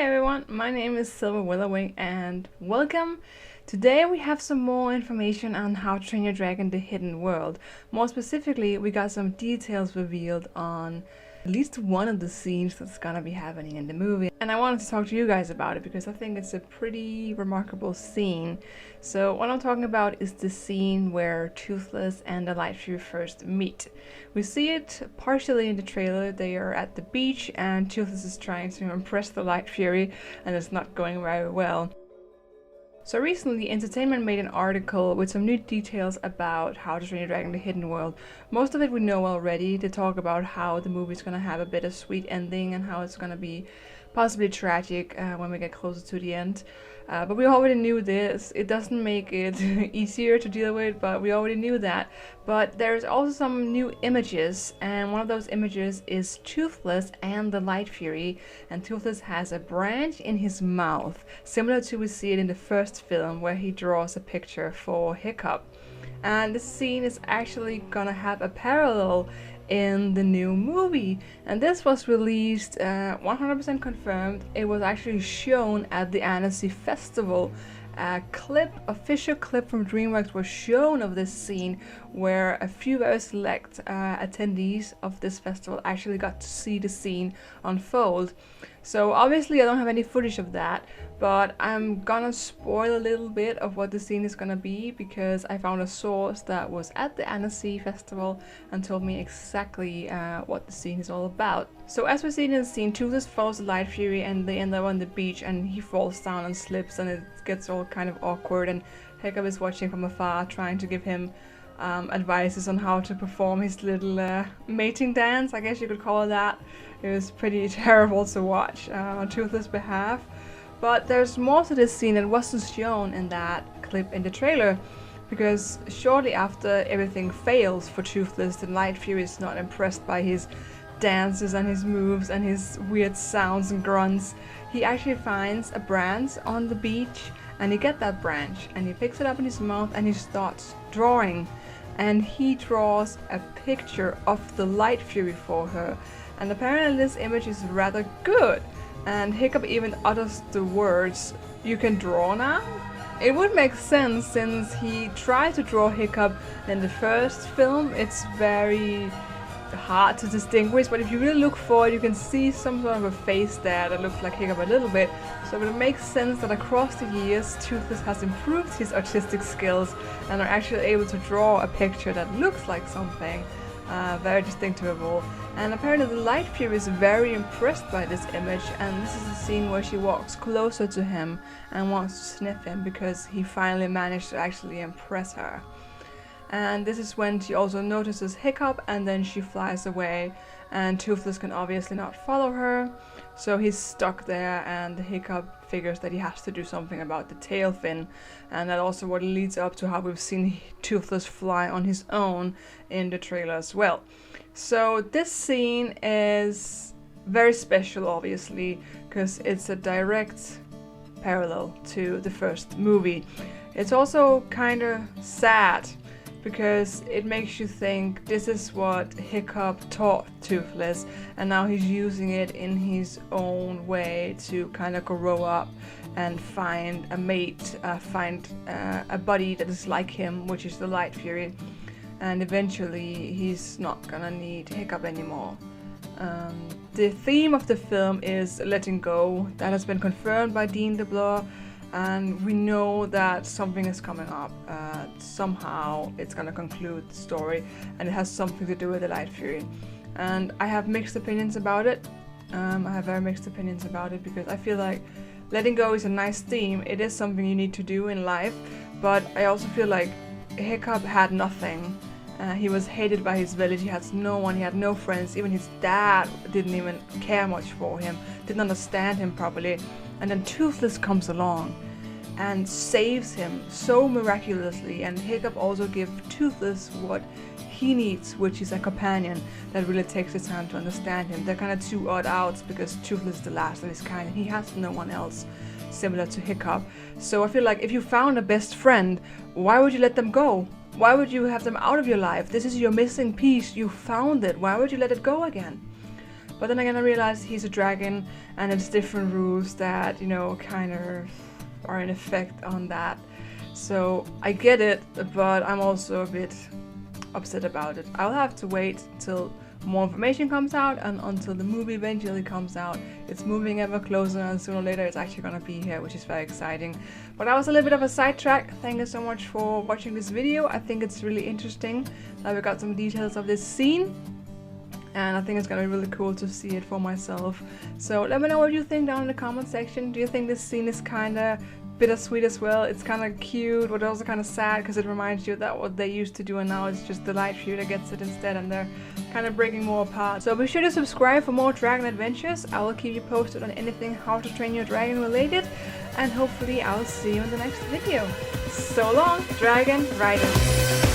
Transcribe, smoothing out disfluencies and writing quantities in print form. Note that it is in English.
Hi everyone, my name is Silver Willerwing and welcome. Today we have some more information on How to Train Your Dragon: The Hidden World. More specifically, we got some details revealed on at least one of the scenes that's gonna be happening in the movie. And I wanted to talk to you guys about it because I think it's a pretty remarkable scene. So what I'm talking about is the scene where Toothless and the Light Fury first meet. We see it partially in the trailer. They are at the beach and Toothless is trying to impress the Light Fury and it's not going very well. So recently, Entertainment made an article with some new details about How to Train Your Dragon: The Hidden World. Most of it we know already. They talk about how the movie's gonna have a bittersweet ending and how it's gonna be possibly tragic when we get closer to the end. But we already knew this. It doesn't make it easier to deal with, but we already knew that. But there's also some new images, and one of those images is Toothless and the Light Fury. And Toothless has a branch in his mouth, similar to we see it in the first film where he draws a picture for Hiccup. And this scene is actually gonna have a parallel in the new movie, and this was released 100% confirmed. It was actually shown at the Annecy Festival. A official clip from DreamWorks was shown of this scene where a few very select attendees of this festival actually got to see the scene unfold. So obviously I don't have any footage of that, but I'm gonna spoil a little bit of what the scene is gonna be because I found a source that was at the Annecy Festival and told me exactly what the scene is all about. So as we see in the scene, Toothless follows the Light Fury and they end up on the beach and he falls down and slips and it gets all kind of awkward, and Hiccup is watching from afar trying to give him advices on how to perform his little mating dance, I guess you could call it that. It was pretty terrible to watch on Toothless' behalf. But there's more to this scene that wasn't shown in that clip in the trailer, because shortly after everything fails for Toothless, the Light Fury is not impressed by his dances and his moves and his weird sounds and grunts. He actually finds a branch on the beach and he gets that branch and he picks it up in his mouth and he starts drawing. And he draws a picture of the Light Fury for her. And apparently this image is rather good. And Hiccup even utters the words, "You can draw now?" It would make sense since he tried to draw Hiccup in the first film. It's very hard to distinguish, but if you really look for it, you can see some sort of a face there that looks like Hiccup a little bit. So it makes sense that across the years, Toothless has improved his artistic skills and are actually able to draw a picture that looks like something very distinctive. And apparently the Light Fury is very impressed by this image, and this is a scene where she walks closer to him and wants to sniff him because he finally managed to actually impress her. And this is when she also notices Hiccup and then she flies away, and Toothless can obviously not follow her, so he's stuck there, and Hiccup figures that he has to do something about the tail fin, and that also what leads up to how we've seen Toothless fly on his own in the trailer as well. So this scene is very special obviously because it's a direct parallel to the first movie. It's also kind of sad because it makes you think this is what Hiccup taught Toothless, and now he's using it in his own way to kind of grow up and find a mate, find a buddy that is like him, which is the Light Fury, and eventually he's not gonna need Hiccup anymore. The theme of the film is letting go. That has been confirmed by Dean DeBlois, and we know that something is coming up. Somehow it's gonna conclude the story, and it has something to do with the Light Fury. And I have mixed opinions about it. I have very mixed opinions about it because I feel like letting go is a nice theme. It is something you need to do in life, but I also feel like Hiccup had nothing. He was hated by his village. He had no one, he had no friends. Even his dad didn't even care much for him, didn't understand him properly. And then Toothless comes along and saves him so miraculously, and Hiccup also gives Toothless what he needs, which is a companion that really takes the time to understand him. They're kind of two odd outs because Toothless is the last of his kind and he has no one else similar to Hiccup. So I feel like if you found a best friend, why would you let them go? Why would you have them out of your life? This is your missing piece. You found it. Why would you let it go again? But then again, I realized he's a dragon and it's different rules that, you know, kind of are in effect on that. So I get it, but I'm also a bit upset about it. I'll have to wait till more information comes out and until the movie eventually comes out. It's moving ever closer, and sooner or later it's actually gonna be here, which is very exciting. But that was a little bit of a sidetrack. Thank you so much for watching this video. I think it's really interesting that we got some details of this scene, and I think it's gonna be really cool to see it for myself. So let me know what you think down in the comment section. Do you think this scene is kinda bittersweet as well? It's kind of cute, but also kind of sad because it reminds you that what they used to do, and now it's just the light view that gets it instead, and they're kind of breaking more apart. So be sure to subscribe for more dragon adventures. I will keep you posted on anything How to Train Your Dragon related, and hopefully I'll see you in the next video. So long, dragon riders!